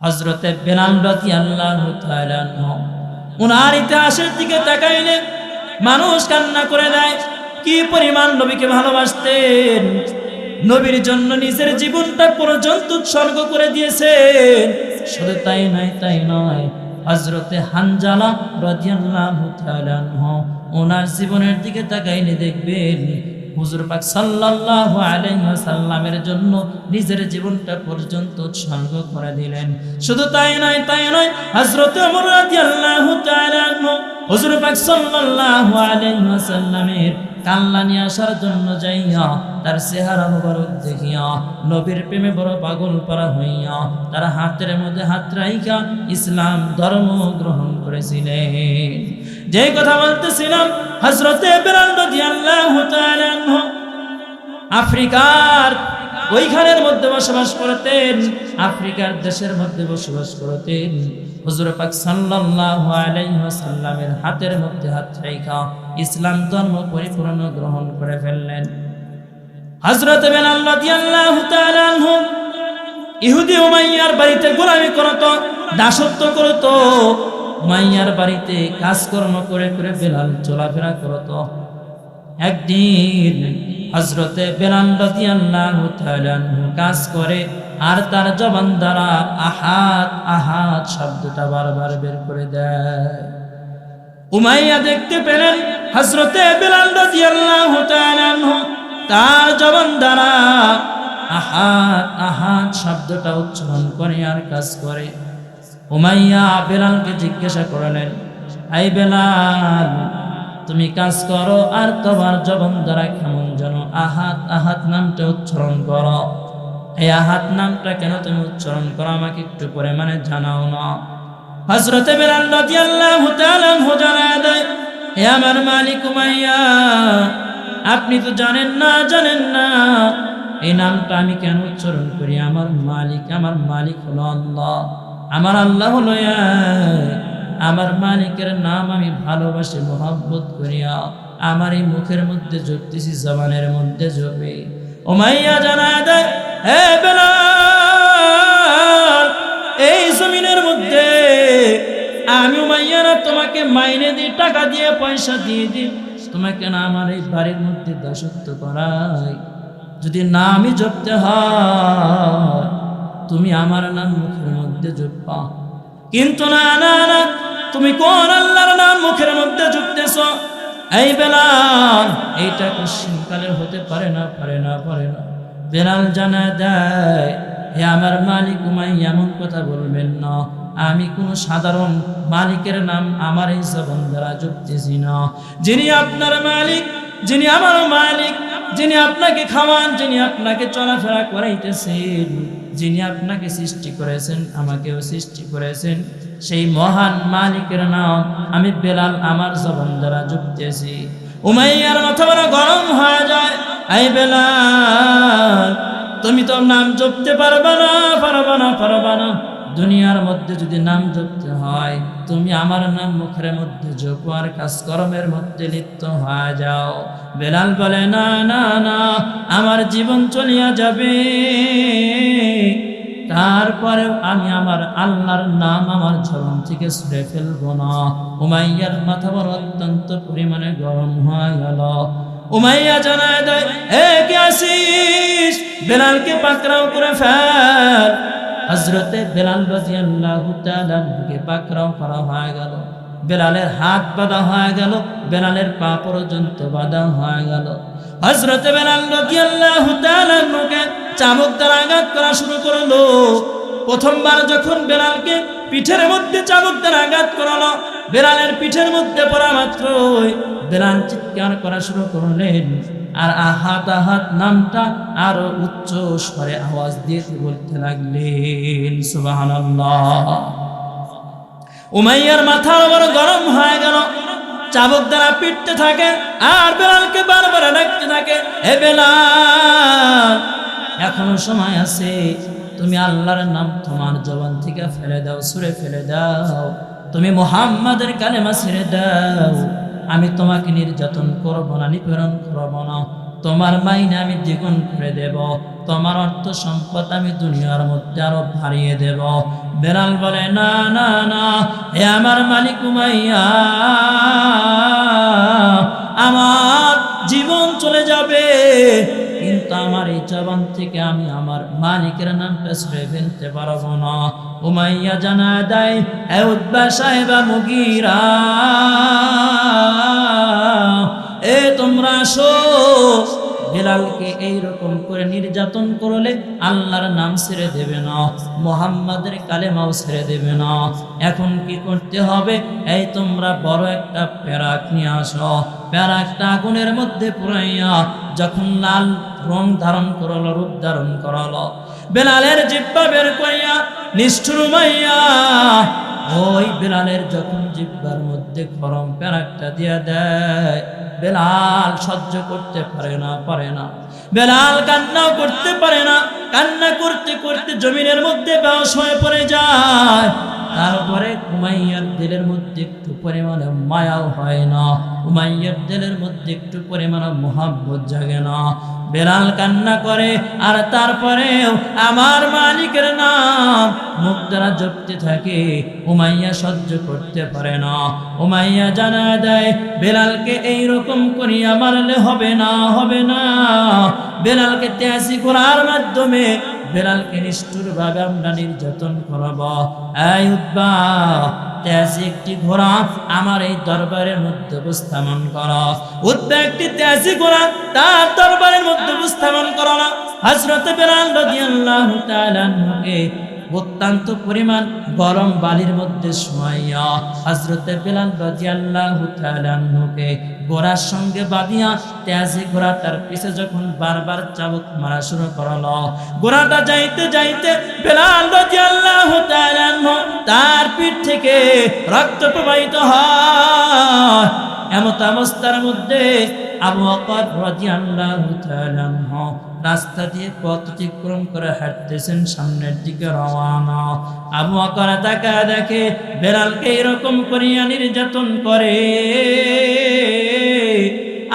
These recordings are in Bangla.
হযরতে বেলাল রাদিয়াল্লাহু তাআলা আনহু উনার ইতিহাসের দিকে তাকাইলে মানুষ কান্না করে দেয়। কি পরিমাণ নবীকে ভালোবাসতেন, নবীর জন্য নিজের জীবনটা পর্যন্ত উৎসর্গ করে দিয়েছেন। শুধু তাই নয়, হযরতে হানজালা রাদিয়াল্লাহু তাআলা আনহু ওনার জীবনের দিকে তাকাইলে দেখবেন হুজুর পাক সাল্লাল্লাহু আলাইহি ওয়াসাল্লামের জন্য নিজের জীবনটা পর্যন্ত উৎসর্গ করে দিলেন। শুধু তাই নয়, হযরতে ওমর রাদিয়াল্লাহু তাআলা আনহু হুজুর পাক সাল্লাল্লাহু আলাইহি ওয়াসাল্লামের কাল্লানি আসার জন্য যাইয়া তার চেহারা মুবারক দেখিয়া নবীর প্রেমে বড় পাগল পারা হইয়া তার হাতের মধ্যে হাত রাইখা ইসলাম ধর্ম গ্রহণ করেছিলেন। যে কথা বলতেছিলাম, হযরতে বেলাল রাদিয়াল্লাহু তাআলা আনহু আফ্রিকার ওইখানের মধ্যে বসবাস করতেন, আফ্রিকার দেশের মধ্যে বসবাস করতেন। হুজুর পাক সাল্লাল্লাহু আলাইহি ওয়াসাল্লামের হাতের মধ্যে হাত রাইখা ইসলাম ধর্ম পরিপূর্ণ গ্রহণ করে ফেললেন। হযরত বেলাল রাদিয়াল্লাহু তাআলা আনহু ইহুদি উমাইয়ার বাড়িতে গোলামি করত, দাসত্ব করত। উমাইয়ার বাড়িতে কাজকর্ম করে করে বেলাল চলাফেরা করত। একদিন হযরতে বেলাল রাদিয়াল্লাহু তাআলা আনহু কাজ করে আর তার জবান দ্বারা আহাদ আহাদ শব্দটা বারবার বের করে দেয়। উমাইয়া দেখতে পেলেন হযরতে বেলাল রাদিয়াল্লাহু তাআলা আনহু তার জবান দ্বারা আহাদ আহাদ শব্দটা উচ্চারণ করে আর কাজ করে। উমাইয়া বেলালকে জিজ্ঞাসা করলেন, এই বেলাল, তুমি কাজ করো আর তোমার জবান দ্বারা কেমন যেন আহাদ আহাদ নামটা উচ্চারণ করো। এই আহাদ নামটা কেন তুমি উচ্চারণ করো আমাকে একটু পরিমাণে জানাও না। হযরতে বেলাল রাদিয়াল্লাহু তাআলা আনহু জানায় দেয়, হে আমার মালিক উমাইয়া, আপনি তো জানেন না এই নামটা আমি কেন উচ্চারণ করি। আমার মালিক হলো আল্লাহ, আমার আল্লাহ হলো এক। আমার মালিকের নাম আমি ভালোবাসি, মহব্বত করিয়া আমার এই মুখের মধ্যে জপতেছি, জবানের মধ্যে জপে। উমাইয়া জানায় দেয়, হে বেলাল, এই জমিনের মধ্যে আমি উমাইয়া না তোমাকে মাইনে দিই, টাকা দিয়ে পয়সা দিয়ে দিই, তোমাকে না আমার এই বাড়ির মধ্যে দাসত্ব করাই। যদি না আমি জপতে হয় তুমি আমার নাম মুখের মধ্যে জপা, কিন্তু না, তুমি কোন আল্লাহর নাম মুখের মধ্যে জপতেছ? এই বেলাল, এইটা কোশ্চিনকালের হতে পারে না। বেলাল জানা দেয়, হে আমার মালিক উমাইয়া, এমন কথা বলবেন না। আমি কোন সাধারণ মালিকের নাম আমার এই জবান দ্বারা জপতেছি না। যিনি আপনার মালিক, যিনি আমার মালিক, যিনি আপনাকে খাওয়ান, যিনি আপনাকে চলাফেরা করাইতেছেন, যিনি আপনাকে সৃষ্টি করেছেন, আমাকেও সৃষ্টি করেছেন, সেই মহান মালিকের নাম আমি বেলাল আমার জবান দ্বারা জপতেছি। উমাইয়ার মাথা বড় গরম হয়ে যায়। এই বেলাল, তুমি তো নাম জপতে পারবা না। দুনিয়ার মধ্যে যদি নাম জপতে হয় তুমি আমার নাম মুখের মধ্যে জপো আর কাজকর্মের মধ্যে লিপ্ত হয়ে যাও। বেলাল বলে, না, আমার জীবন চলিয়া যাবে, তারপরেও আমি আমার আল্লাহর নাম আমার জবান থেকে ছুঁড়ে ফেলবো না। উমাইয়ার মাথা বড় অত্যন্ত পরিমাণে গরম হয়ে গেল। উমাইয়া জানায় দেয়, হে কে আসিস, বেলালকে পাকড়াও করে ফেল। হযরতে বেলাল রাদিয়াল্লাহু তাআলা আনহুকে পাকড়াও করা হয়ে গেল। বেলালের হাত বাঁধা হয়ে গেল, বেলালের পা পর্যন্ত বাঁধা হয়ে গেল। হযরতে বেলাল রাদিয়াল্লাহু তাআলা আনহুকে চাবুক দ্বারা আঘাত করা শুরু করলো। প্রথমবার যখন বেলালকে পিঠের মধ্যে চাবুক দ্বারা আঘাত করালো, বেলালের পিঠের মধ্যে পড়া মাত্রই বেলাল চিৎকার করা শুরু করলেন আর আহাদ আহাদ নামটা আরো উচ্চ স্বরে আওয়াজ দিয়ে বলতে লাগলেন, সুবহানাল্লাহ। উমাইয়ার মাথা বড় গরম হয়ে গেল, চাবুক দ্বারা পিটতে থাকে আর বেলালকে বারবার ডাকতে থাকে, হে বেলাল, এখনো সময় আছে, তুমি আল্লাহর নাম তোমার জবান থেকে ফেলে দাও, ছুঁড়ে ফেলে দাও, তুমি মুহাম্মাদের কালেমা ছেড়ে দাও। আমি তোমাকে নির্যাতন করব না, নিপীড়ন করব না, তোমার মাইনে আমি দ্বিগুণ করে দেব। তোমার অর্থ সম্পদ আমি দুনিয়ার মধ্যে আরো বাড়িয়ে দেব। বেলাল বলে, না না না, হে আমার মালিক উমাইয়া, আমার জীবন চলে যাবে, কিন্তু আমার এই জবান থেকে আমি আমার মালিকের নামটা ছেড়ে ফেলতে পারবো না। উমাইয়া জানা দেয়, হে উতবা সাহেবা মুগীরা, এ তোমরা আসো, বেলালকে এইরকম করে নির্যাতন করলে আল্লাহর নাম ছেড়ে দেবে না, মুহাম্মাদের কালেমাও ছেড়ে দেবে না। এখন কি করতে হবে? এই তোমরা বড় একটা পেরাক নিয়ে আসো, পেরাকটা আগুনের মধ্যে পুরাইয়া যখন লাল রং ধারণ করলো, রূপ ধারণ করলো, বেলালের জিহ্বা বের করিয়া নিষ্ঠুর উমাইয়া ওই বেলালের যখন জিহ্বার মধ্যে গরম পেরাকটা দিয়া দেয়, বেলাল সহ্য করতে পারে না, বেলাল কান্নাও করতে পারে না, কান্না করতে করতে জমিনের মধ্যে বেহুশ হয়ে পড়ে যায়। তারপরে উমাইয়ার দিলের মধ্যে একটু পরিমাণে মায়াও হয় না, উমাইয়ার দিলের মধ্যে একটু পরিমাণে মোহাব্বত জাগে না। বেলাল কান্না করে, আর তারপরেও আমার মালিকের নাম মুখ দ্বারা জপতে থাকে। উমাইয়া সহ্য করতে পারে না। উমাইয়া জানা দেয়, বেলালকে এইরকম করিয়া মারলে হবে না, হবে না। বেলালকে তেয়াসি করার মাধ্যমে বেলালকে নিষ্ঠুরভাবে আমরা নির্যাতন করব। এই উতবা, তেয়াসি একটি ঘোড়া আমার এই দরবারের মধ্যে উপস্থাপন করো। উতবা একটি তেয়াসি ঘোড়া তার দরবারের মধ্যে উপস্থাপন করো না। হযরত বেলাল রাদিয়াল্লাহু তাআলা আনহুকে অত্যন্ত পরিমাণ গরম বালির মধ্যে শোয়াইয়া হযরত বেলাল রাদিয়াল্লাহু তাআলা আনহুকে ঘোড়ার সঙ্গে বাঁধিয়া তেয়াসি ঘোড়াটার পিছে যখন বারবার চাবুক মারা শুরু করলো, ঘোড়াটা যাইতে যাইতে বেলাল রাদিয়াল্লাহু তাআলা আনহু তার পিঠ থেকে রক্ত প্রবাহিত হয়। এমত অবস্থার মধ্যে আবু বকর রাদিয়াল্লাহু তাআলা আনহু রাস্তা দিয়ে পথ অতিক্রম করে হাঁটতেছেন, সামনের দিকে রওনা। আবু বকর তাকায় দেখে বেলালকে এরকম করিয়া নির্যাতন করে।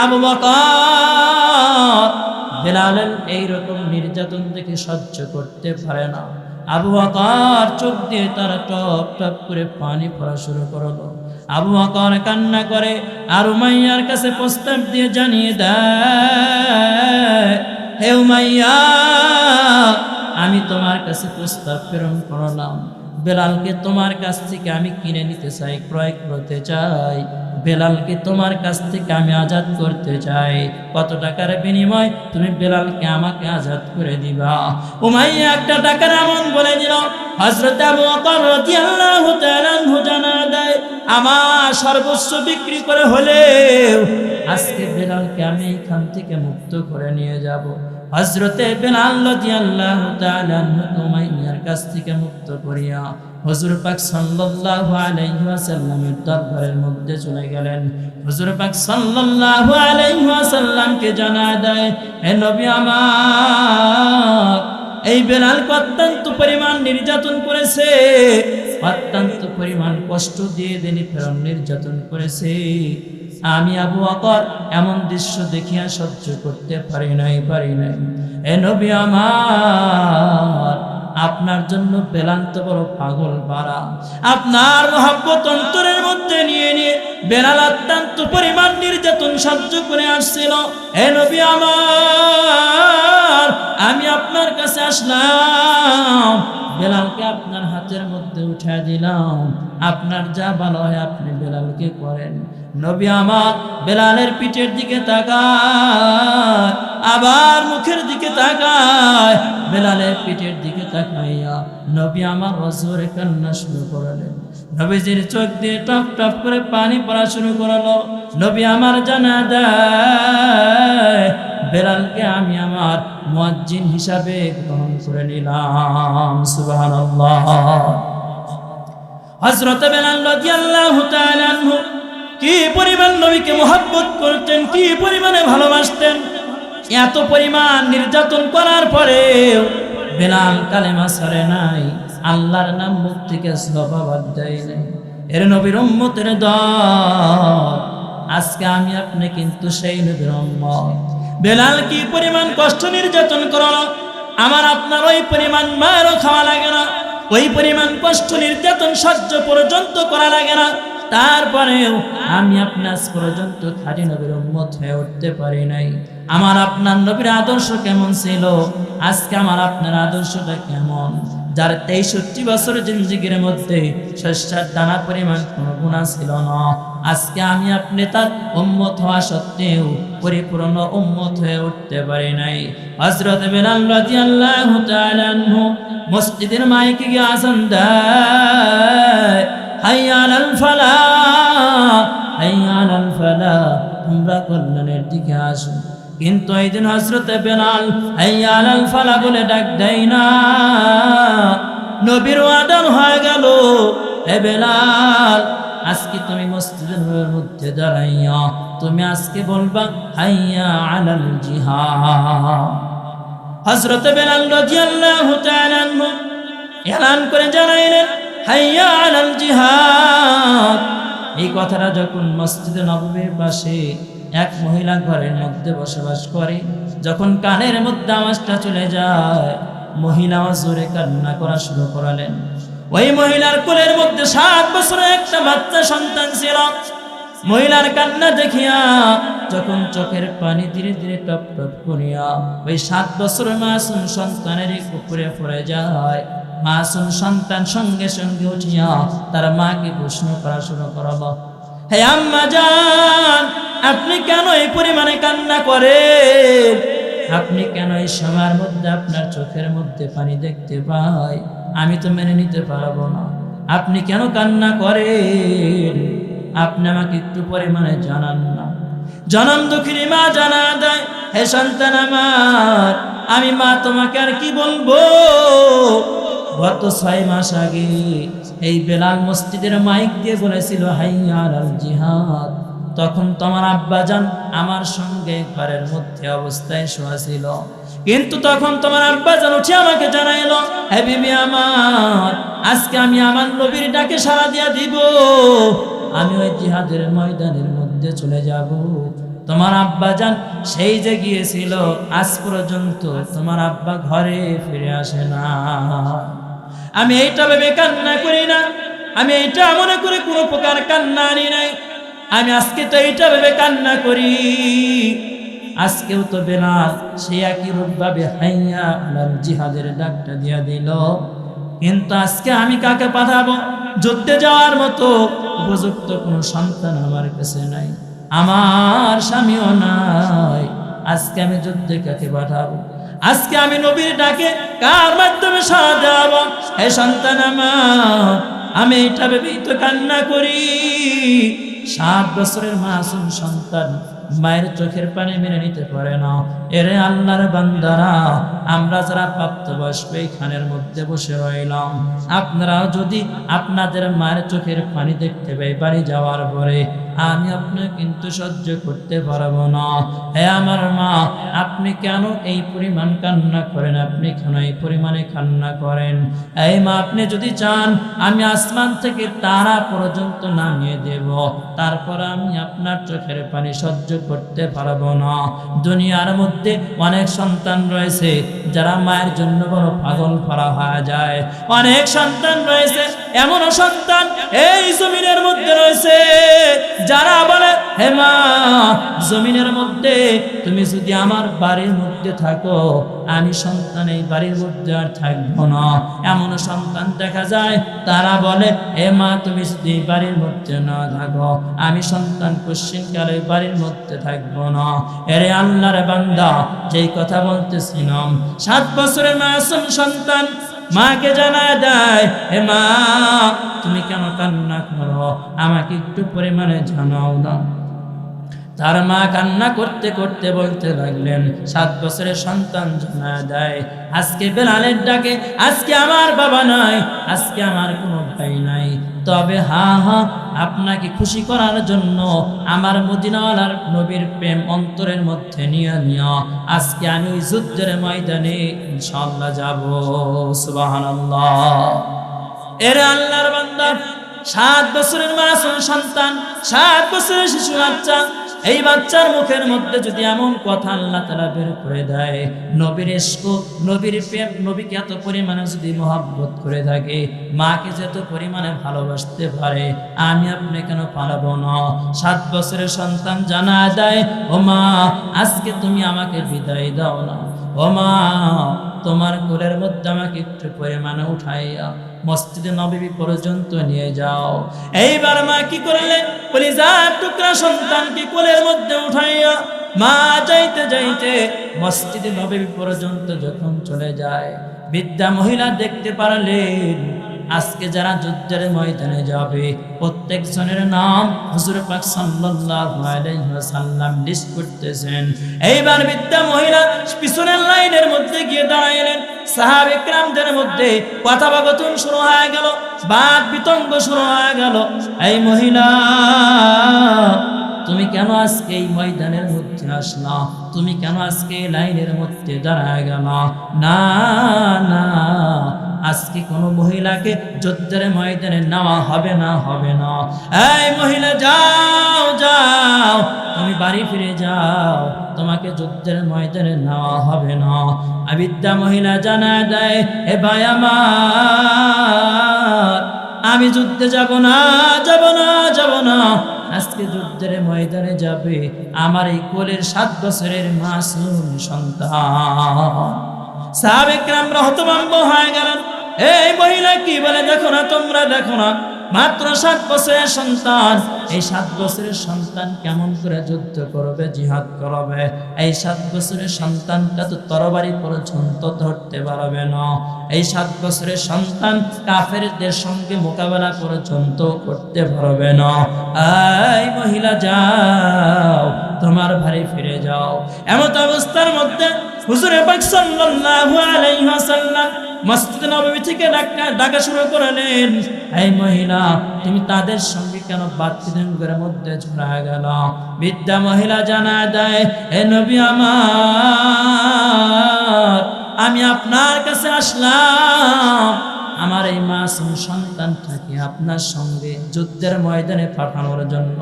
আবু বকর বেলালের এইরকম নির্যাতন দেখে সহ্য করতে পারে না। আবু বকর চোখ দিয়ে তারা টপ টপ করে পানি পড়া শুরু করলো। আবু বকর কান্না করে আর উমাইয়ার কাছে প্রস্তাব দিয়ে জানিয়ে দেয়, হে উমাইয়া, আমি তোমার কাছে প্রস্তাব প্রেরণ করলাম, বেলালকে তোমার কাছ থেকে আমি কিনে নিতে চাই, ক্রয় করতে চাই, বেলালকে তোমার কাছ থেকে আমি আজাদ করতে চাই। কত টাকার বিনিময় তুমি বেলালকে আমাকে আজাদ করে দিবা? উমাইয়া একটা টাকার আমন বলে দিল। হযরত আবু বকর রাদিয়াল্লাহু তাআলা আনহু জানা দেয়, আমার সর্বস্ব বিক্রি করে হলেও আজকে বেলালকে আমি এখান থেকে মুক্ত করে নিয়ে যাব। হযরতে বেলাল রাদিয়াল্লাহু তাআলা আনহু উমাইয়ার কাছ থেকে মুক্ত করিয়া হুজুর পাক সাল্লাল্লাহু আলাইহি ওয়াসাল্লামের দরবারের মধ্যে চলে গেলেন। হুজুর পাক সাল্লাল্লাহু আলাইহি ওয়াসাল্লামকে জানা দেয়, হে নবী আমার, এই বেলালকে অত্যন্ত পরিমাণ নির্যাতন করেছে, অত্যন্ত পরিমাণ কষ্ট দিয়ে দিনে ফেরন নির্যাতন করেছে। আমি আবু বকর এমন দৃশ্য দেখিয়া সহ্য করতে পারি নাই। হে নবী আমার, আপনার জন্য বেলাল তো বড় পাগল পারা, আপনার মহব্বত অন্তরের মধ্যে নিয়ে নিয়ে বেলাল অত্যন্ত পরিমাণ নির্যাতন সহ্য করে আসছিল। হে নবী আমার, আমি আপনার কাছে আসলাম, বেলালকে আপনার হাতের মধ্যে উঠায় দিলাম, আপনার যা ভালো হয় আপনি বেলালকে করেন। নবী আমার বেলালের পিঠের দিকে তাকায়, আবার মুখের দিকে তাকায়, বেলালের পিঠের দিকে তাকাইয়া নবী আমার অজরে কান্না শুরু করলেন। নবীজির চোখ দিয়ে টপ টপ করে পানি পড়া শুরু করলো। নবী আমার জানা দেয়, বেলালকে আমি আমার মুয়াজ্জিন হিসাবে গ্রহণ করে নিলাম। সুবহানাল্লাহ। হযরত বেলাল রাদিয়াল্লাহু তাআলা আনহু কি পরিমাণ নবীকে মহব্বত করতেন, কি পরিমাণে ভালোবাসতেন। এত পরিমাণ নির্যাতন করার পরেও বেলাল কালেমা ছাড়ে নাই, আল্লাহর নাম মুখ থেকে বাদ দেয় নাই। এর নবীর উম্মতের দল, আজকে আমি আপনি কিন্তু সেই নবীর উম্মত। বেলাল কি পরিমাণ কষ্ট নির্যাতন করলো, আমার আপনার ওই পরিমাণ মারও খাওয়া লাগে না, ওই পরিমাণ কষ্ট নির্যাতন সহ্য পর্যন্ত করা লাগে না, তারপরেও আমি আপনার পর্যন্ত খাঁটি নবীর উম্মত হয়ে উঠতে পারি নাই। আমার আপনার নবীর আদর্শ কেমন ছিল, আজকে আমার আপনার আদর্শটা কেমন? যার 63 বছরের জিন্দেগির মধ্যে শস্যার দানা পরিমাণ কোনো গুনাহ ছিল না, আজকে আমি আপনি তার উম্মত হওয়া সত্ত্বেও পরিপূর্ণ উম্মত হয়ে উঠতে পারি নাই। হযরত বিলাল রাদিয়াল্লাহু তাআলা আনহু মসজিদের মাইকে গিয়ে আযান দেয়, হাইয়া আলাল ফালাহ, হাইয়া আলাল ফালাহ, তোমরা কল্যাণের দিকে আসো। কিন্তু এই দিন হযরত বিলাল হাইয়া আলাল ফালাহ বলে ডাক দেয় না। নবীর আদান হয়ে গেল, হে বিলাল, আজকে তুমি মসজিদের মধ্যে দাঁড়াইয়া তুমি আজকে বলবা হাইয়া আলাল জিহাদ। হযরত বিলাল রাদিয়াল্লাহু তাআলা আনহু এলান করে জানাইলেন, হাইয়া আলাল জিহাদ। এই কথাটা যখন মসজিদে নববীর পাশে এক মহিলা ঘরের মধ্যে বসবাস করে, যখন কানের মধ্যে আওয়াজটা চলে যায়, মহিলা জোরে কান্না করা শুরু করালেন। ওই মহিলার কোলের মধ্যে 7 বছরের একটা বাচ্চা সন্তান ছিল। মহিলার কান্না দেখিয়া যখন চোখের পানি ধীরে ধীরে টপ টপ করিয়া ওই 7 বছরের মাসুম সন্তানের উপরে পড়ে যায়, মাসুম সন্তান সঙ্গে সঙ্গে উঠিয়া তার মাকে প্রশ্ন করা শুরু করলো, হে আম্মা জান, আপনি কেন এই পরিমাণে কান্না করেন? আপনি কেন এই সময়ের মধ্যে আপনার চোখের মধ্যে পানি দেখতে পাই? আমি তো মেনে নিতে পারবো না। আপনি কেন কান্না করেন? আপনি আমাকে একটু পরিমাণে জানান না। জনম দুঃখিনী মা জানা দেয়, হে সন্তান আমার, আমি মা তোমাকে আর কি বলবো? গত 6 মাস আগে এই বেলাল মসজিদের মাইক দিয়ে বলেছিল হাইয়া আলাল জিহাদ। তখন তোমার আব্বাজান আমার সঙ্গে ঘরের মধ্যে অবস্থায় শোয়া ছিল, কিন্তু তখন তোমার আব্বাজান উঠে আমাকে জানাইলো, হে বিবি আমার, আজকে আমি আমার নবীর ডাকে সাড়া দিয়া দিব, আমি ওই জিহাদের ময়দানের মধ্যে চলে যাব। তোমার আব্বাজান সেই যে গিয়েছিল, আজ পর্যন্ত তোমার আব্বা ঘরে ফিরে আসে না। আমি এইটা ভেবে কান্না করি না, আমি এইটা মনে করে কোনো প্রকার কান্না আনি নাই। আমি আজকে তো এইটা ভেবে কান্না করি, আজকেও তো বেলাল সে একই রূপভাবে হাইয়া আলাল জিহাদের ডাকটা দিয়া দিল, কিন্তু আজকে আমি কাকে পাঠাবো? যুদ্ধে যাওয়ার মতো উপযুক্ত কোনো সন্তান আমার কাছে নাই, আমার স্বামীও নাই। আজকে আমি যুদ্ধে কাকে পাঠাবো? আজকে আমি নবীর ডাকে কার মাধ্যমে সাড়া দেব? হে সন্তান আমার, আমি এটা ভেবেই তো কান্না করি। 7 বছরের মাসুম সন্তান মায়ের চোখের পানি মেনে নিতে পারে না। এরে আল্লাহর বান্দারা, আমরা যারা প্রাপ্তবয়স্ক এইখানের মধ্যে বসে রইলাম, আপনারাও যদি আপনাদের মায়ের চোখের পানি দেখতে পাই বাড়ি যাওয়ার পরে, আমি আপনি কিন্তু সহ্য করতে পারবো না। হে আমার মা, আপনি কেন এই পরিমাণ কান্না করেন? আপনি কেন এই পরিমাণে কান্না করেন? এই মা, আপনি যদি চান আমি আসমান থেকে তারা পর্যন্ত নামিয়ে দেব, তারপর আমি আপনার চোখের পানি সহ্য করতে পারবো না। দুনিয়ার মধ্যে অনেক সন্তান রয়েছে যারা মায়ের জন্য বড় পাগল করা হয়ে যায়। অনেক সন্তান রয়েছে, এমন সন্তান এই জমিনের মধ্যে রয়েছে যারা বলে, হে মা, জমিনের মধ্যে তুমি যদি আমার বাড়ির মধ্যে থাকো, আমি সন্তান এই বাড়ির মধ্যে আর থাকবো না। এমন সন্তান দেখা যায়, তারা বলে, হে মা, তুমি যদি বাড়ির মধ্যে না থাকো, আমি সন্তান কোশ্চিনকালে বাড়ির মধ্যে থাকবো না। এরে আল্লাহর বান্দা, যেই কথা বলতেছিলাম, 7 বছরের মাসুম সন্তান মাকে জানায় দেয়, হে মা, তুমি কেন কান্না করো? আমাকে একটু পরিমাণে জানাও না। তার মা কান্না করতে করতে বলতে লাগলেন, 7 বছরের সন্তান জানায় দেয়, আজকে বেলালের ডাকে আজকে আমার বাবা নাই, আজকে আমার কোনো ভাই নাই, তবে হ্যাঁ, আপনাকে খুশি করার জন্য আমার মদিনাওয়ালার নবীর প্রেম অন্তরের মধ্যে নিয়ে আজকে আমি ওই যুদ্ধের ময়দানে ইনশাআল্লাহ যাব। সুবহানাল্লাহ। এর আল্লাহর বান্দা, 7 বছরের মাসুম সন্তান, 7 বছরের শিশু বাচ্চা এই বাচ্চার মুখের মধ্যে যদি এমন কথা আল্লাহ তাআলা বের করে দেয়, নবীর ইশক, নবীর প্রেম, নবীকে এত পরিমাণে যদি মহব্বত করে থাকে, মাকে যত পরিমাণে ভালোবাসতে পারে, আমি আপনি কেন পারবো না? 7 বছরের সন্তান জানা দেয়, ও মা আজকে তুমি আমাকে বিদায় দাও না, ও মা তোমার কোলের মধ্যে আমাকে একটু পরিমাণে উঠাইয়া মসজিদে নববী পর্যন্ত নিয়ে যাও। এইবার মা কি করলেন? কলিজার টুকরা সন্তানকে কোলের মধ্যে উঠাইয়া মা যাইতে যাইতে মসজিদে নববী পর্যন্ত যখন চলে যায়, বৃদ্ধা মহিলা দেখতে পারলেন আজকে যারা যুদ্ধের ময়দানে যাবে প্রত্যেক জনের নাম হুজুর পাক সাল্লাল্লাহু আলাইহি ওয়াসাল্লাম লিস্ট করতেছেন। এইবার বৃদ্ধা মহিলা পিছনের লাইনের মধ্যে গিয়ে দাঁড়াইলেন। সাহাবে কিরামদের মধ্যে কথাবাকথন শুরু হয়ে গেল, বাদ বিতঙ্গ শুরু হয়ে গেল। এই মহিলা তুমি কেন আজকে এই ময়দানের মধ্যে আসলা? তুমি কেন আজকে লাইনের মধ্যে দাঁড়ায় গেল? না না, আজকে কোন মহিলাকে যুদ্ধের ময়দানে নেওয়া হবে না, হবে না। এই মহিলা যাও যাও, তুমি বাড়ি ফিরে যাও, তোমাকে যুদ্ধের ময়দানে নেওয়া হবে না। বৃদ্ধা মহিলা জানা দেয়, হে ভাই আমার, আমি যুদ্ধে যাব না, যাব না, যাব না। আজকে যুদ্ধের ময়দানে যাবে আমার এই কোলের 7 বছরের মাসুম সন্তান। সাহাবে কিরামরা হতভম্ব হয়ে গেলেন। এই মহিলা কি বলে দেখো না, তোমরা দেখো না, মাত্র 7 বছরের সন্তান। এই 7 বছরের সন্তান কেমন করে যুদ্ধ করবে, জিহাদ করবে? এই 7 বছরের সন্তানটা তো তরবারি পর্যন্ত ধরতে পারবে না। এই 7 বছরের সন্তান কাফেরদের সঙ্গে মোকাবেলা পর্যন্ত করতে পারবে না। এই মহিলা যাও, তোমার বাড়ি ফিরে যাও। এমত অবস্থার মধ্যে হুজুর পাক সাল্লাল্লাহু আলাইহি ওয়াসাল্লাম মসজিদ নববী থেকে ডাকা শুরু করলেন, এই মহিলা তুমি তাদের সঙ্গে কেন বাতবিতণ্ডার মধ্যে জড়া গেল? বৃদ্ধা মহিলা জানা দেয়, হে নবী আমার, আমি আপনার কাছে আসলাম আমার এই মাসুম সন্তানটাকে আপনার সঙ্গে যুদ্ধের ময়দানে পাঠানোর জন্য।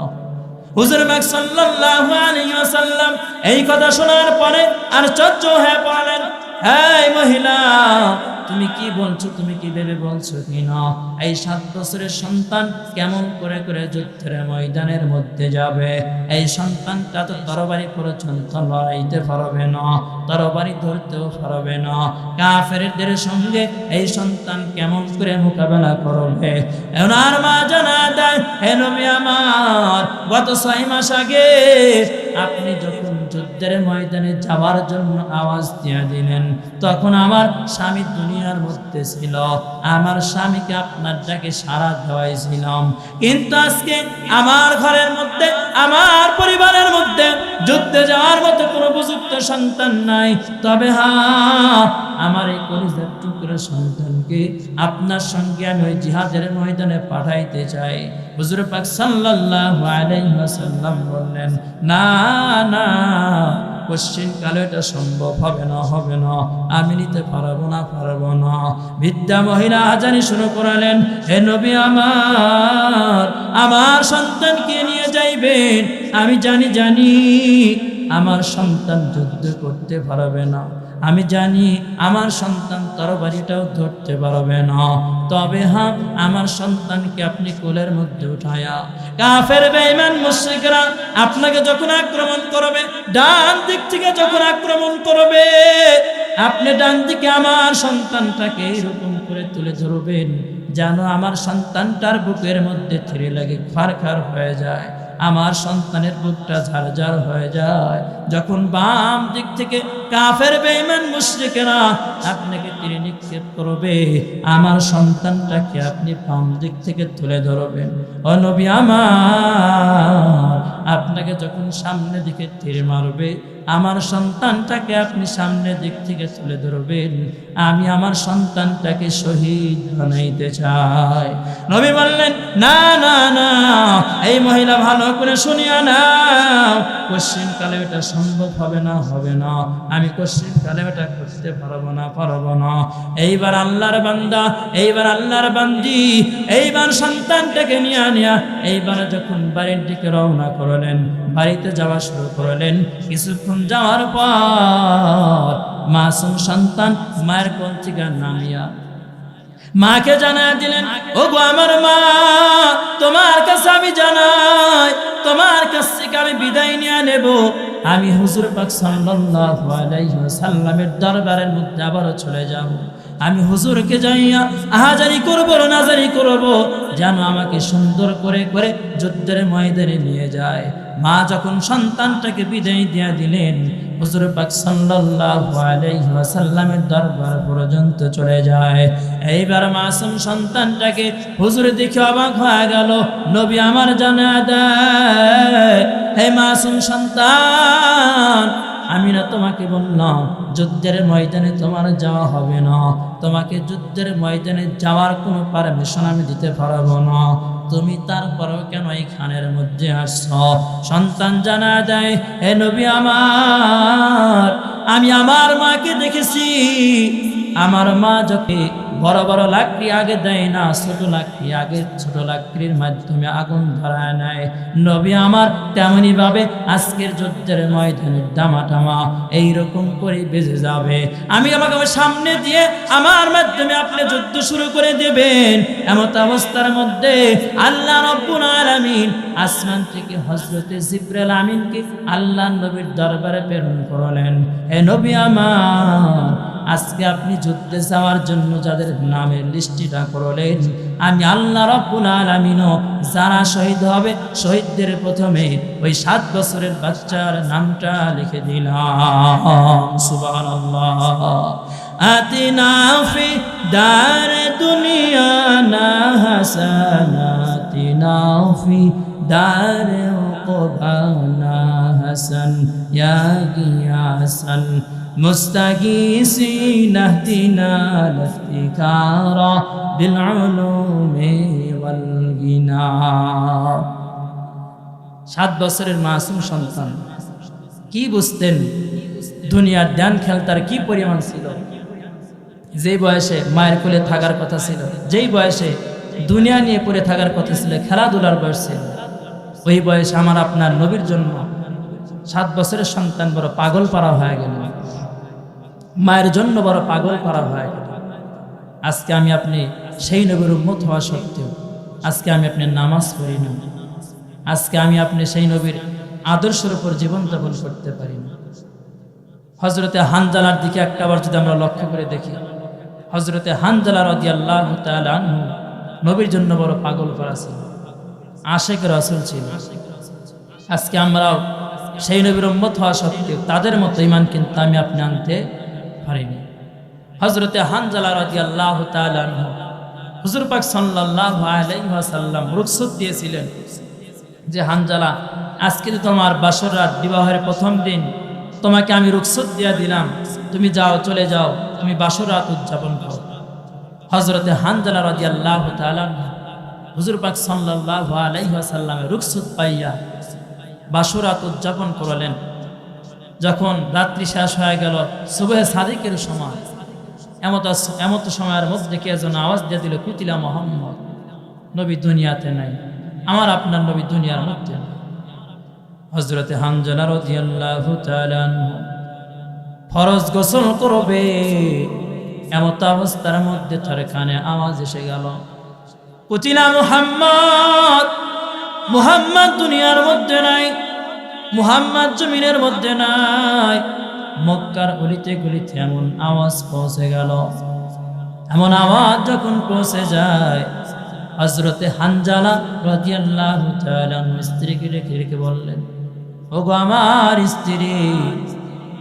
হুজুর পাক সাল্লাল্লাহু আলাইহি ওয়াসাল্লাম এই কথা শোনার পরে আশ্চর্য হয়ে পড়লেন। এই মহিলা তুমি কি বলছো? তুমি কি ভেবে বলছো কিনা? এই 7 বছরের সন্তান কেমন করে করে যুদ্ধের ময়দানের মধ্যে যাবে? এই সন্তানটা তো তরবারি পর্যন্ত লড়াইতে পারবে না, তরবারি ধরতেও পারবে না। কাফেরদের সঙ্গে এই সন্তান কেমন করে মোকাবেলা করবে? ওনার মা জানা দেয়, হে নবী আমার, গত 6 মাস আগে আপনি যখন যুদ্ধের ময়দানে যাওয়ার জন্য আওয়াজ দিয়ে দিলেন, তখন আমার স্বামী দুনিয়ার মধ্যে ছিল, আমার স্বামীকে আপনার ডাকে সাড়া দেওয়াইছিলাম। কিন্তু আজকে আমার ঘরের মধ্যে, আমার পরিবারের মধ্যে যুদ্ধে যাওয়ার মতো কোনো উপযুক্ত সন্তান নাই। তবে হ্যাঁ, আমার এই কলিজার টুকরা সন্তানকে আপনার সঙ্গে আমি ওই জিহাদের ময়দানে পাঠাইতে চাই। হুজুর পাক সাল্লাল্লাহু আলাইহি ওয়াসাল্লাম বললেন, না না, কোশ্চিন কালে এটা সম্ভব হবে না, হবে না, আমি নিতে পারবো না, পারবো না। বৃদ্ধা মহিলা আজানি শুরু করালেন, হে নবী আমার, আমার সন্তানকে নিয়ে যাইবেন। আমি জানি আমার সন্তান যুদ্ধ করতে পারবে না, আমি জানি আমার সন্তান তরবারিটাও ধরতে পারবে না। তবে হ্যাঁ, আমার সন্তানকে আপনি কোলের মধ্যে উঠায়া, কাফের বেঈমান মুশরিকরা আপনাকে যখন আক্রমণ করবে, ডান দিক থেকে যখন আক্রমণ করবে, আপনি ডান দিকে আমার সন্তানটাকে এরকম করে তুলে ধরবেন যেন আমার সন্তানটার বুকের মধ্যে থিরে লাগে, খারখার হয়ে যায়, আমার সন্তানের বুকটা ঝাড়ঝাড় হয়ে যায়। যখন বাম দিক থেকে কাফের বেঈমান মুশরিকেরা আপনাকে তীরে নিক্ষেপ করবে, আমার সন্তানটাকে আপনি বাম দিক থেকে তুলে ধরবেন। ও নবী আমার, আপনাকে যখন সামনে দিকে তীর মারবে, আমার সন্তানটাকে আপনি সামনে দিক থেকে তুলে ধরবেন, আমি আমার সন্তানটাকে শহীদ বানাইতে চাই। নবী বললেন, না না না, এই মহিলা ভালো করে শুনিয়া নাও, কোশ্চিন কালে এটা সম্ভব হবে না, হবে না, আমি কোশ্চিন কালে এটা করতে পারবো না, পারবো না। এইবার আল্লাহর বান্দা, এইবার আল্লাহর বান্দি, এইবার সন্তানটাকে নিয়ে এইবার যখন বাড়ির দিকে রওনা করলেন, বাড়িতে যাওয়া শুরু করলেন, কিছুক্ষণ যাওয়ার পর মাসুম সন্তান মায়ের কোল থেকে নামিয়া মাকে জানায় দিলেন, ও গো আমার মা, তোমার কাছে আমি জানাই, তোমার কাছ থেকে আমি বিদায় নিয়ে নেব, আমি হুজুর পাক সাল্লাল্লাহু আলাইহি ওয়াসাল্লামের দরবারের মধ্যে আবারও চলে যাব। আমি হুজুরকে যাইয়া আহাজারি করব, নাজারি করব, যেন আমাকে সুন্দর করে করে যুদ্ধের ময়দানে নিয়ে যায়। মা যখন সন্তানটাকে বিদায় দিয়া দিলেন, হুজুর পাক সাল্লাল্লাহু আলাইহি ওয়াসাল্লামের দরবার পর্যন্ত চলে যায়। এইবার মাসুম সন্তানটাকে হুজুর দেখে অবাক হয়ে গেল। নবী আমার জানা দেয়, হে মাসুম সন্তান, আমি না তোমাকে বললাম যুদ্ধের ময়দানে তোমার যাওয়া হবে না, তোমাকে যুদ্ধের ময়দানে যাওয়ার কোনো পারমিশন আমি দিতে পারবো না, তুমি তারপরেও কেন এই খানের মধ্যে আসছো? সন্তান জানা দেয়, হে নবী আমার, আমি আমার মাকে দেখেছি, আমার মা যখন বড় বড় লাকড়ি আগে দেয় না, ছোট লাকড়ি আগে ছোট লাকড়ির মাধ্যমে আগুন ধরায় নেয়। নবী আমার তেমনি ভাবে আজকের যুদ্ধের ময়দানের দামাটামা এইরকম করে বেজে যাবে। আমি আমাকে সামনে দিয়ে আমার মাধ্যমে আপনি যুদ্ধ শুরু করে দেবেন। এমত অবস্থার মধ্যে আল্লাহ রাব্বুল আলামিন আসমান থেকে হযরতে জিবরাইল আমিনকে আল্লাহ নবীর দরবারে প্রেরণ করলেন। হে নবী আমার, আজকে আপনি যুদ্ধে যাওয়ার জন্য যাদের নামের লিস্টিটা করলেন, আমি আল্লাহ রাব্বুল আলামিনও যারা শহীদ হবে শহীদদের প্রথমে ওই 7 বছরের বাচ্চার নামটা লিখে দিলাম। সুবহানাল্লাহ। আতিনা ফি দার দুনিয়া না হাসানাতিনা ফি দার উকবানা হাসান ইয়া গিয়াসান মুস্তাগীসিন ইহদিনা লিফতিকারা বিল উলুমি ওয়াল গিনা। 7 বছরের মাসুম সন্তান কি বুঝতেন? দুনিয়ার ধ্যান খেল তার কি পরিমাণ ছিল? যেই বয়সে মায়ের কোলে থাকার কথা ছিল, যেই বয়সে দুনিয়া নিয়ে পড়ে থাকার কথা ছিল, খেলাধুলার বয়স ছিল, ওই বয়সে আমার আপনার নবীর জন্য 7 বছরের সন্তান বড় পাগল পারা হয়ে গেল, মায়ের জন্য বড় পাগল পারা হয়ে গেল। আজকে আমি আপনি সেই নবীর উম্মত হওয়া সত্ত্বেও আজকে আমি আপনি নামাজ পড়ি না, আজকে আমি আপনি সেই নবীর আদর্শের উপর জীবনযাপন করতে পারি না। হযরতে হানজালার দিকে একটাবার যদি আমরা লক্ষ্য করে দেখি, হযরতে হানজালা রাদিয়াল্লাহু তাআলা আনহু নবীর জন্য বড় পাগল পারা ছিল, আশিক রাসূল ছিল। আজকে আমরাও সেই নবীর উম্মত হওয়া সত্ত্বেও তাদের মতো ঈমান কিন্তু আমি আপনি আনতে পারিনি। হযরতে হানজালা রাদিয়াল্লাহু তাআলা আনহু হুজুর পাক সাল্লাল্লাহু আলাইহি ওয়াসাল্লাম রুখসত দিয়েছিলেন যে, হানজালা, আজকে তো তোমার বাসর রাত, বিবাহের প্রথম দিন, তোমাকে আমি রুখসত দিয়ে দিলাম, তুমি যাও, চলে যাও, তুমি বাসর রাত উদযাপন করো। হযরতে হানজালা রাদিয়াল্লাহু তাআলা হুজুর পাক সাল্লাল্লাহু আলাইহি ওয়াসাল্লামের রুখসত পাইয়া বাসর রাত উদযাপন করলেন। যখন রাত্রি শেষ হয়ে গেল, সুবহে সাদিকের সময়, এমত সময়ের মধ্যে কে যেন আওয়াজ দিয়ে দিল, কুতিলা মুহাম্মদ, নবী দুনিয়াতে নাই, আমার আপনার নবী দুনিয়ার মধ্যে নাই। হযরতে হানজালা রাদিয়াল্লাহু তাআলা ফরজ গোসল করবে, এমত অবস্থার মধ্যে তার কানে আওয়াজ এসে গেল, কুতিলা মুহাম্মদ, মুহাম্মদ দুনিয়ার মধ্যে নাই, মুহাম্মদ জমিনের মধ্যে নাই। মক্কার অলিতে গলিতে এমন আওয়াজ পৌঁছে গেল। এমন আওয়াজ যখন পৌঁছে যায়, হযরতে হানজালা রাদিয়াল্লাহু তাআলা স্ত্রীকে রেখে বললেন, ওগো আমার স্ত্রী,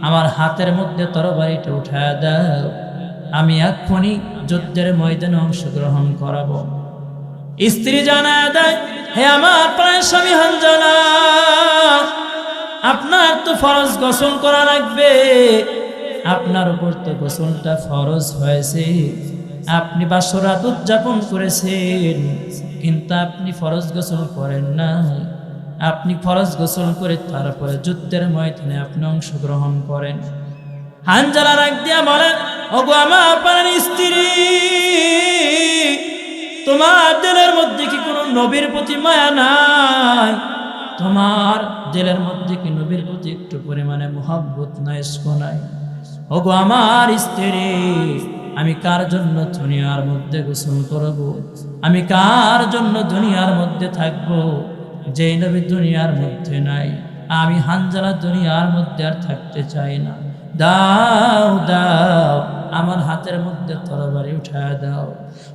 আমার হাতের মধ্যে তরবারিটা উঠায় দাও, আমি এক্ষুনি যুদ্ধের ময়দানে অংশগ্রহণ করাবো। স্ত্রী জানায় দেয়, হে আমার প্রাণ স্বামী হানজালা, আপনার তো ফরজ গোসল করা লাগবে, আপনার উপর তো গোসলটা ফরজ হয়েছে। আপনি বাসরাত উদযাপন করেছেন, কিন্তু আপনি ফরজ গোসল করেন না। আপনি ফরজ গোসল করে তারপরে যুদ্ধের ময়দানে আপনি অংশগ্রহণ করেন। হানজালা রাগ দিয়া বলেন, ওগো আমার প্রাণের স্ত্রী, তোমার দিলের মধ্যে কি কোনো নবীর প্রতি মায়া নাই? তোমার দিলের মধ্যে কি নবীর প্রতি একটু পরিমাণে মোহাব্বত নাই, ইশক নাই? ওগো আমার স্ত্রী, আমি কার জন্য দুনিয়ার মধ্যে গোসল করব? আমি কার জন্য দুনিয়ার মধ্যে থাকব? যে নবী দুনিয়ার মধ্যে নাই, আমি হানজালা দুনিয়ার মধ্যে আর থাকতে চাই না। দাও দাও, আমার হাতের মধ্যে তরবারি উঠায় দাও।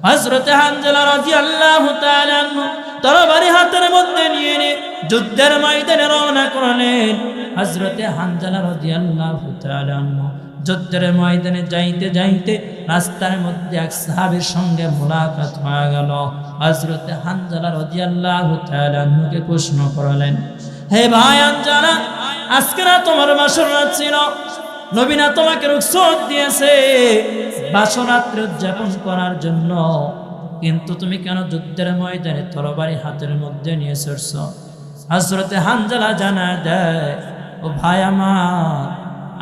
হযরতে হানজালা রাদিয়াল্লাহু তাআলা আনহু তরবারি হাতের মধ্যে নিয়ে যুদ্ধের ময়দানে রওনা করলেন। হযরতে হানজালা রাদিয়াল্লাহু তাআলা আনহু যুদ্ধের ময়দানে যাইতে যাইতে রাস্তার মধ্যে এক সাহাবীর সঙ্গে মোলাকাত হয়ে গেল। হযরতে হানজালা রাদিয়াল্লাহু তাআলা আনহুকে প্রশ্ন করলেন, হে ভাই হানজালা, আজকে না তোমার বাসর রাত ছিল, নবী না তোমাকে রুখসত দিয়েছে বাসরাত্রি উদযাপন করার জন্য, কিন্তু তুমি কেন যুদ্ধের ময়দানে তরবারি হাতের মধ্যে নিয়ে এসেছ? হযরতে হানজালা জানায় দেয়, ও ভাই আমার,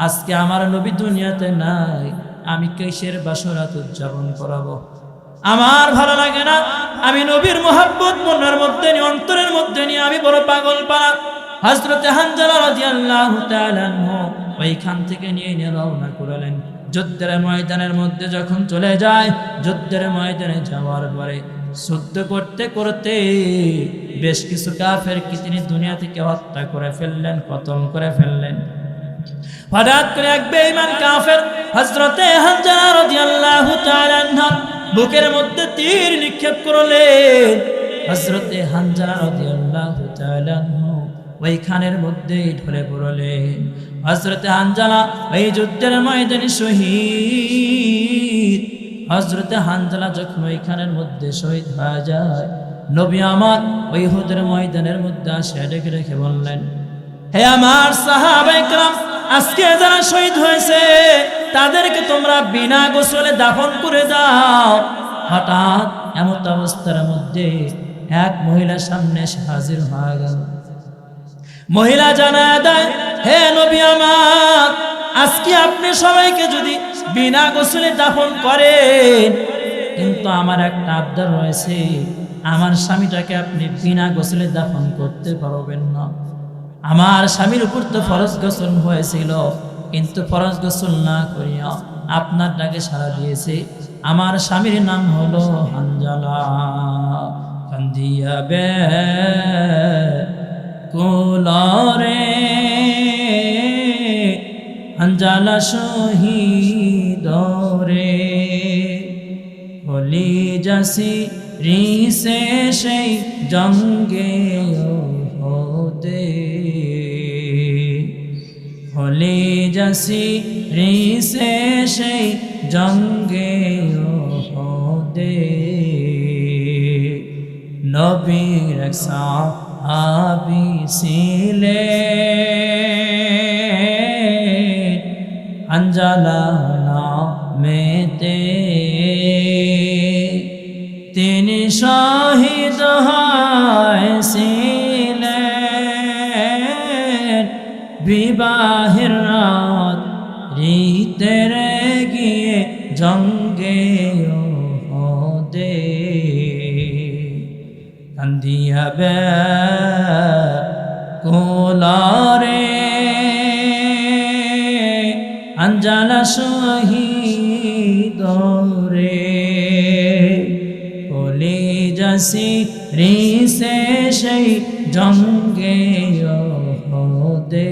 আজকে আমার নবী দুনিয়াতে নাই, আমি কিসের বাসরাত উদযাপন করাবো? আমার ভালো লাগে না, আমি নবীর মোহাব্বত মনের মধ্যে নিয়ে, অন্তরের মধ্যে নিয়ে আমি বড় পাগল পাড়া। হযরতে হানজালা রাদিয়াল্লাহু তাআলা আনহু ওইখান থেকে নিয়ে রওনা করলেন। যুদ্ধের ময়দানের মধ্যে যখন চলে যায়, যুদ্ধের ময়দানে যাওয়ার পরে যুদ্ধ করতে করতে বেশ কিছু কাফেরকে তিনি দুনিয়া থেকে হত্যা করে ফেললেন, কতল করে ফেললেন। হঠাৎ করে এক বেঈমান কাফের হযরতে হানজালা রাদিয়াল্লাহু তাআলা আনহু বুকের মধ্যে তীর নিক্ষেপ করলেন। হযরতে হানজালা রাদিয়াল্লাহু তাআলা আনহু ওইখানের মধ্যেই ঢলে পড়লেন। হযরতে হানজালা এই যুদ্ধের ময়দানে শহীদ। হযরতে হানজালা যখন ওইখানের মধ্যে শহীদ হয়ে যায়, নবী আমার ওই উহুদের ময়দানের মধ্যে আসে ডেকে রেখে বললেন, হে আমার সাহাবায়ে কেরাম, আজকে যারা শহীদ হয়েছে তাদেরকে তোমরা বিনা গোসলে দাফন করে দাও। হঠাৎ এমন অবস্থার মধ্যে এক মহিলা সামনে এসে হাজির হয়ে গেল। মহিলা জানায় দেয়, হে নবী আমার, আজকে আপনি সবাইকে যদি বিনা গোসলে দাফন করেন, কিন্তু আমার একটা আবদার রয়েছে, আমার স্বামীটাকে আপনি বিনা গোসলে দাফন করতে পারবেন না। আমার স্বামীর উপর তো ফরজ গোসল হয়েছিল, কিন্তু ফরজ গোসল না করিয়া আপনার ডাকে সাড়া দিয়েছে। আমার স্বামীর নাম হলো হানজালা। কান্দিয়া বে কোলরে হানজালা শহীদ রে, হলি যাসি রিসে সেই জঙ্গে ওহদে, হলি যাসি রিসে সেই জঙ্গে ওহদে। নবীর এক সাহাবী ছিলেন হানজালা নামেতে, তিনি শহীদ হয়েছিলেন বিবাহের রাত রিতের গিয়ে জঙ্গে ওহদে। কান্দিয়া বে কোলরে হানজালা শহীদ রে, হলি যাসি রিসে সেই জঙ্গে ওহদে।